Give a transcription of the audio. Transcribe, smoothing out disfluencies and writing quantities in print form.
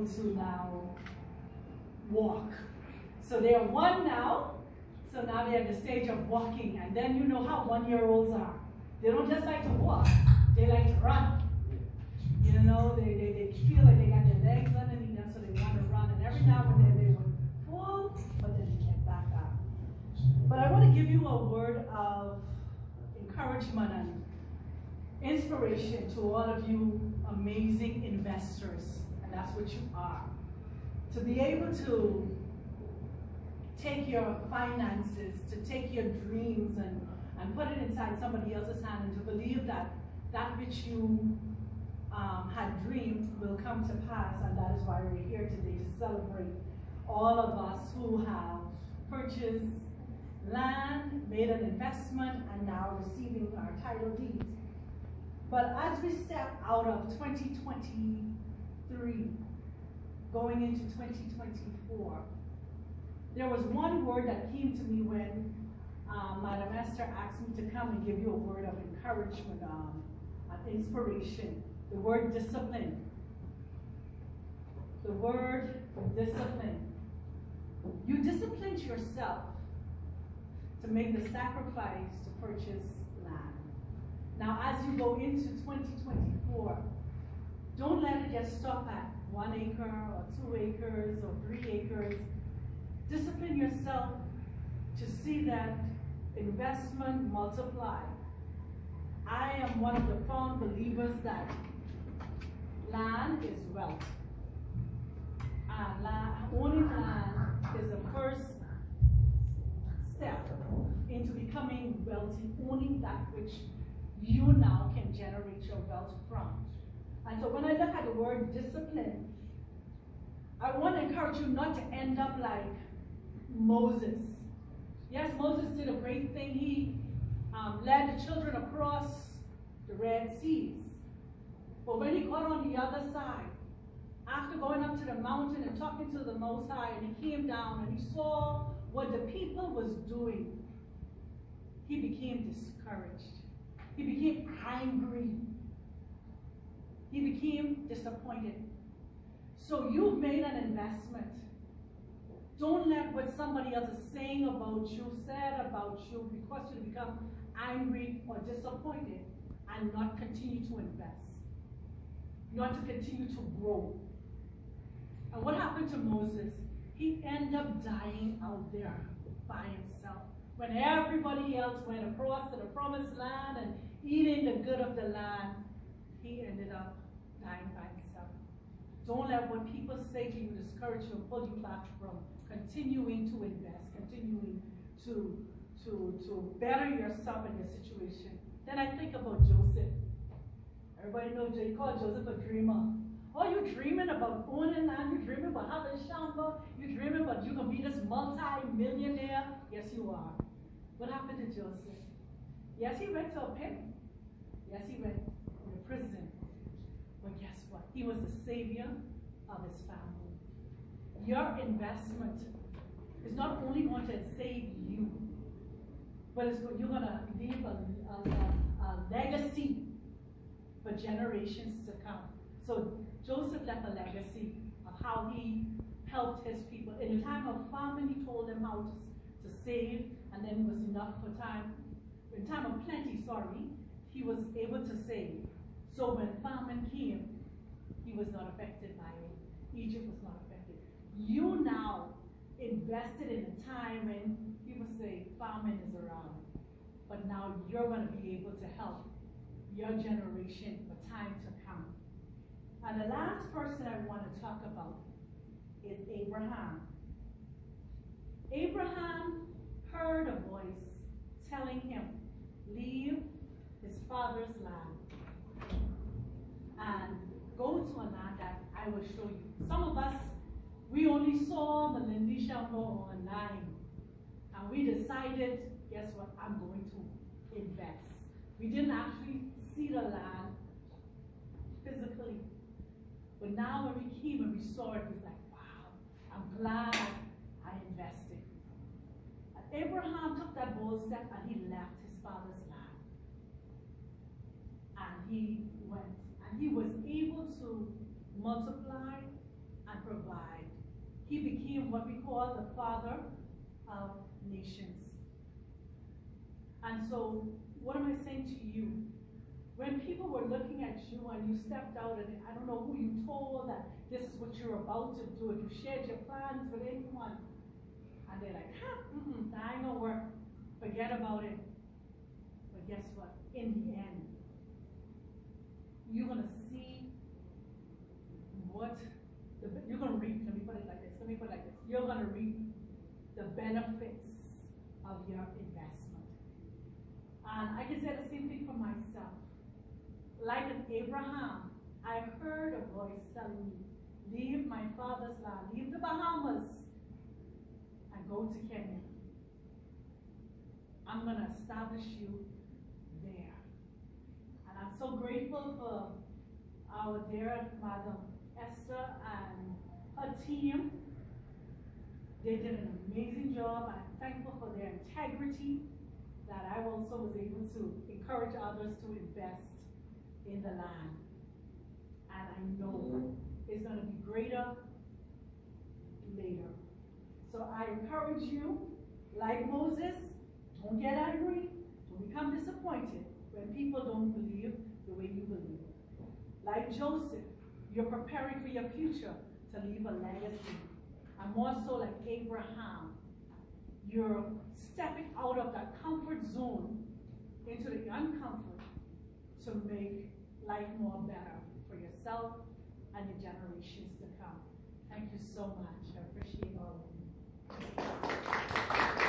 able to now walk. So they are one now, so now they're at the stage of walking. And then you know how 1-year-olds are. They don't just like to walk, they like to run. You know, they feel like they got their legs underneath them, so they want to run. And every now and then they would fall, but then they get back up. But I want to give you a word of encouragement and inspiration to all of you amazing investors, and that's what you are. To be able to take your finances, to take your dreams and put it inside somebody else's hand, and to believe that that which you had dreamed will come to pass. And that is why we're here today, to celebrate all of us who have purchased land, made an investment, and now receiving our title deeds. But as we step out of 2023, going into 2024, there was one word that came to me when Madam Esther asked me to come and give you a word of encouragement, inspiration. The word discipline. The word discipline. You disciplined yourself to make the sacrifice to purchase land. Now, as you go into 2024, don't let it just stop at 1 acre or 2 acres or 3 acres. Discipline yourself to see that investment multiply. I am one of the firm believers that land is wealth. And owning land is the first step into becoming wealthy, owning that which you now can generate your wealth from. And so when I look at the word discipline, I want to encourage you not to end up like Moses. Yes, Moses did a great thing. He led the children across the Red Seas. But when he got on the other side, after going up to the mountain and talking to the Most High, and he came down and he saw what the people was doing, he became discouraged. He became angry. He became disappointed. So you've made an investment. Don't let what somebody else is saying about you, said about you, cause you to become angry or disappointed and not continue to invest, not to continue to grow. And what happened to Moses? He ended up dying out there by himself. When everybody else went across to the promised land and eating the good of the land, he ended up dying by himself. Don't let what people say to you discourage you and pull you back from continuing to invest, continuing to better yourself in your situation. Then I think about Joseph. Everybody knows you call Joseph a dreamer. Oh, you're dreaming about owning land, you're dreaming about having shamba, you're dreaming about you can be this multi-millionaire. Yes, you are. What happened to Joseph? Yes, he went to a pit. Yes, he went to prison. But guess what? He was the savior of his family. Your investment is not only going to save you, but you're going to leave a legacy for generations to come. So Joseph left a legacy of how he helped his people. In a time of famine, he told them how to save, and then it was enough for time. In time of plenty, he was able to save. So when famine came, he was not affected by it. Egypt was not affected. You now invested in a time when people say famine is around, but now you're going to be able to help your generation for time to come. And the last person I want to talk about is Abraham. Abraham heard a voice telling him, leave his father's land and go to a land that I will show you. Some of us, we only saw the Lindy Shambo online, and we decided, guess what, I'm going to invest. We didn't actually see the land physically. But now when we came and we saw it, it was like, wow, I'm glad I invested. And Abraham took that bold step and he left his father's land. And he went. And he was able to multiply and provide. He became what we call the father of nations. And so, what am I saying to you? When people were looking at you and you stepped out, and I don't know who you told that this is what you're about to do, if you shared your plans with anyone, and they're like, that ain't gonna work, forget about it. But guess what? In the end, you're gonna see what, you're gonna reap, let me put it like this, you're gonna reap the benefits of your investment. And I can say the same thing for myself. Like in Abraham, I heard a voice telling me, leave my father's land, leave the Bahamas, and go to Kenya. I'm going to establish you there. And I'm so grateful for our dear Madam Esther and her team. They did an amazing job. I'm thankful for their integrity, that I also was able to encourage others to invest in the land. And I know it's going to be greater later. So I encourage you, like Moses, don't get angry, don't become disappointed when people don't believe the way you believe. Like Joseph, you're preparing for your future to leave a legacy. And more so like Abraham, you're stepping out of that comfort zone into the uncomfort to make life more better for yourself and the generations to come. Thank you so much. I appreciate all of you.